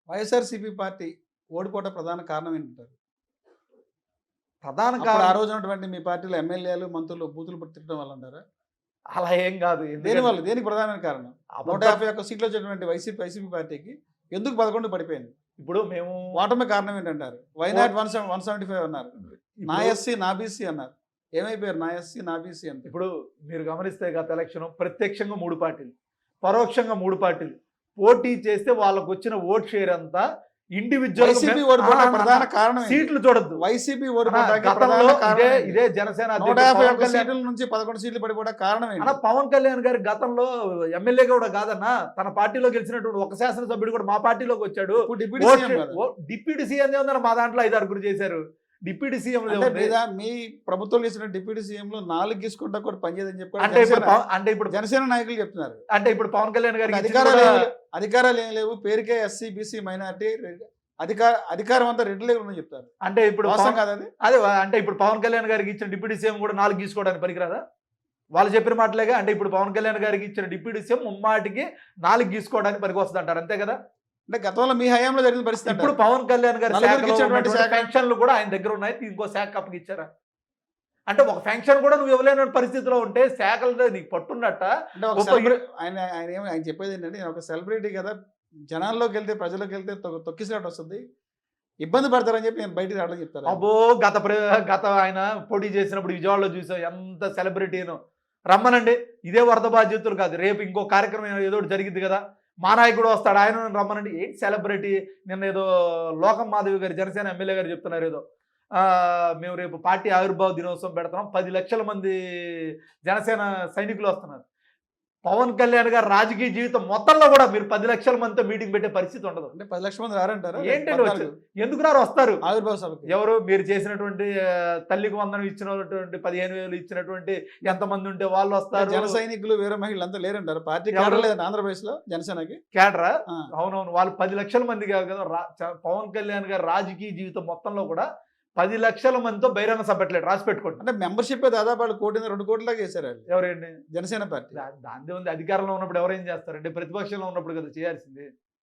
YSRCP party ఓడిపోవడం ప్రధాన కారణం ఏంటంటారు? ప్రధాన అప్పుడు ఆ కారణం రోజు ఉన్నటువంటి మీ పార్టీలో ఎమ్మెల్యేలు, మంత్రులు బూతులు తిట్టడం వల్ల అంటారా? అలా ఏం కాదు. దేనివల్ల? దేనికి ప్రధానమైన కారణం? అబద్ధం 151 సీట్లు వచ్చేటువంటి వైసీపీ పార్టీకి ఎందుకు 11 పడిపోయింది? ఇప్పుడు మేము ఓటమి కారణం ఏంటంటారు? వై నాట్ 175 అన్నారు. నా ఇప్పుడు ఎస్సీ, నా బీసీ అన్నారు. ఏమైపోయారు నా ఎస్సీ, నా బీసీ అంటే? ఇప్పుడు మీరు గమనిస్తే గత ఎలక్షన్ ప్రత్యక్షంగా 3 పార్టీలు, పరోక్షంగా 3 పార్టీలు పోటీ చేస్తే వాళ్ళకు వచ్చిన ఓట్ షేర్ అంతా వైసీపీ ఓడిపోవడం ప్రధాన కారణం ఏంటి? సీట్లు చూడొద్దు. వైసీపీ ఓడిపోవడానికి గతంలో ప్రధాన కారణం ఇదే ఏంటి? ఇదే జనసేన అధ్యక్షుడు 151 పవన్ కళ్యాణ్ సీట్ల నుంచి 11 సీట్లు పడిపోవడానికి కారణం ఏంటి? పవన్ కళ్యాణ్ గారి గతంలో ఎమ్మెల్యే కూడా కాదన్నా, తన పార్టీలో గెలిచినటువంటి ఒక శాసనసభ్యుడు కూడా మా పార్టీలోకి వచ్చాడు. ఇప్పుడు డిప్యూటీ సీఎం కదా. డిప్యూటీ సీఎం ఏమన్నా మా దాంట్లో 5-6 చేశారు. డిప్యూటీ సీఎం అంటే మీ ప్రభుత్వం చేసిన డిప్యూటీ సీఎం లో 4 గీసుకుంటా కూడా పనిచేయదని అంటే చెప్పి ఇప్పుడు జనసేన నాయకులు చెప్తున్నారు. అంటే ఇప్పుడు పవన్ కళ్యాణ్ గారికి అధికారాలు ఏం లేవు, పేరుకే ఎస్సీ బీసీ మైనార్టీ అధికారం అంతా రెడ్డి లేకుండా చెప్తారు. అంటే ఇప్పుడు కాదు అదే అంటే ఇప్పుడు పవన్ కళ్యాణ్ గారికి ఇచ్చిన డిప్యూటీ సీఎం కూడా 4 గీసుకోవడానికి పనికిరాదా? వాళ్ళు చెప్పిన మాటలేగా. అంటే ఇప్పుడు పవన్ కళ్యాణ్ గారికి ఇచ్చిన డిప్యూటీ సీఎం ముమ్మాటికి 4 గీసుకోవడానికి పనికి వస్తుంది అంటారు, అంతే కదా? అంటే గతంలో మీ హయాంలో జరిగిన పరిస్థితి. ఇప్పుడు పవన్ కళ్యాణ్ గారి శాఖ ఫంక్షన్లు కూడా ఆయన దగ్గర ఉన్నాయి, ఇంకో శాఖ అప్పగిచ్చారా? అంటే ఒక ఫంక్షన్ కూడా నువ్వు ఇవ్వలేని పరిస్థితిలో ఉంటే శాఖలతో నీకు పట్టున్నట్ట. ఆయన చెప్పేది ఏంటంటే, నేను ఒక సెలబ్రిటీ కదా, జనాల్లోకి వెళ్తే ప్రజల్లోకి వెళ్తే తొక్కిసినట్టు వస్తుంది, ఇబ్బంది పడతారని చెప్పి నేను బయటికి రావడం చెప్తాను. అబ్బో గత ఆయన పోటీ చేసినప్పుడు విజయవాడలో చూసాం, ఎంత సెలబ్రిటీను. రమ్మనండి, ఇదే వరద బాధ్యతలు కాదు, రేపు ఇంకో కార్యక్రమం ఏదో జరిగింది కదా, మా నాయకుడు వస్తాడు, ఆయన రమ్మనండి. ఏంటి సెలబ్రిటీ? నిన్న ఏదో లోకం మాధవి గారు జనసేన ఎమ్మెల్యే గారు చెప్తున్నారు, ఏదో మేము రేపు పార్టీ ఆవిర్భావ దినోత్సవం పెడతాం, 10 లక్షల మంది జనసేన సైనికులు వస్తున్నారు. పవన్ కళ్యాణ్ గారు రాజకీయ జీవితం మొత్తంలో కూడా మీరు 10 లక్షల మందితో మీటింగ్ పెట్టే పరిస్థితి ఉండదు. అంటే 10 లక్షల మంది రారంటారా? ఏంటంటే ఎందుకు రారు? వస్తారు. ఆవిర్భావ సభకి ఎవరు? మీరు చేసినటువంటి తల్లికి వందనం ఇచ్చినటువంటి 15,000 ఇచ్చినటువంటి ఎంతమంది ఉంటే వాళ్ళు వస్తారు. జన సైనికులు వేరే మహిళలు అంతా లేరంటారు. పార్టీ కేడర్ లేదు ఆంధ్రప్రదేశ్ లో జనసేనకి. కేడరా? అవునవును, వాళ్ళు 10 లక్షల మంది కాదు కదా. పవన్ కళ్యాణ్ గారు రాజకీయ జీవితం మొత్తంలో కూడా 10 లక్షల మందితో బహిరంగ సభ పెట్టలేదు, రాసి పెట్టుకోండి. అంటే మెంబర్షిప్ దాదాపు 1 కోటి 2 కోట్ల దాకా చేశారు. ఎవరండి? జనసేన పార్టీ. దాని ఉంది. అధికారంలో ఉన్నప్పుడు ఎవరేం చేస్తారండి? ప్రతిపక్షంలో ఉన్నప్పుడు కదా చేయాల్సింది.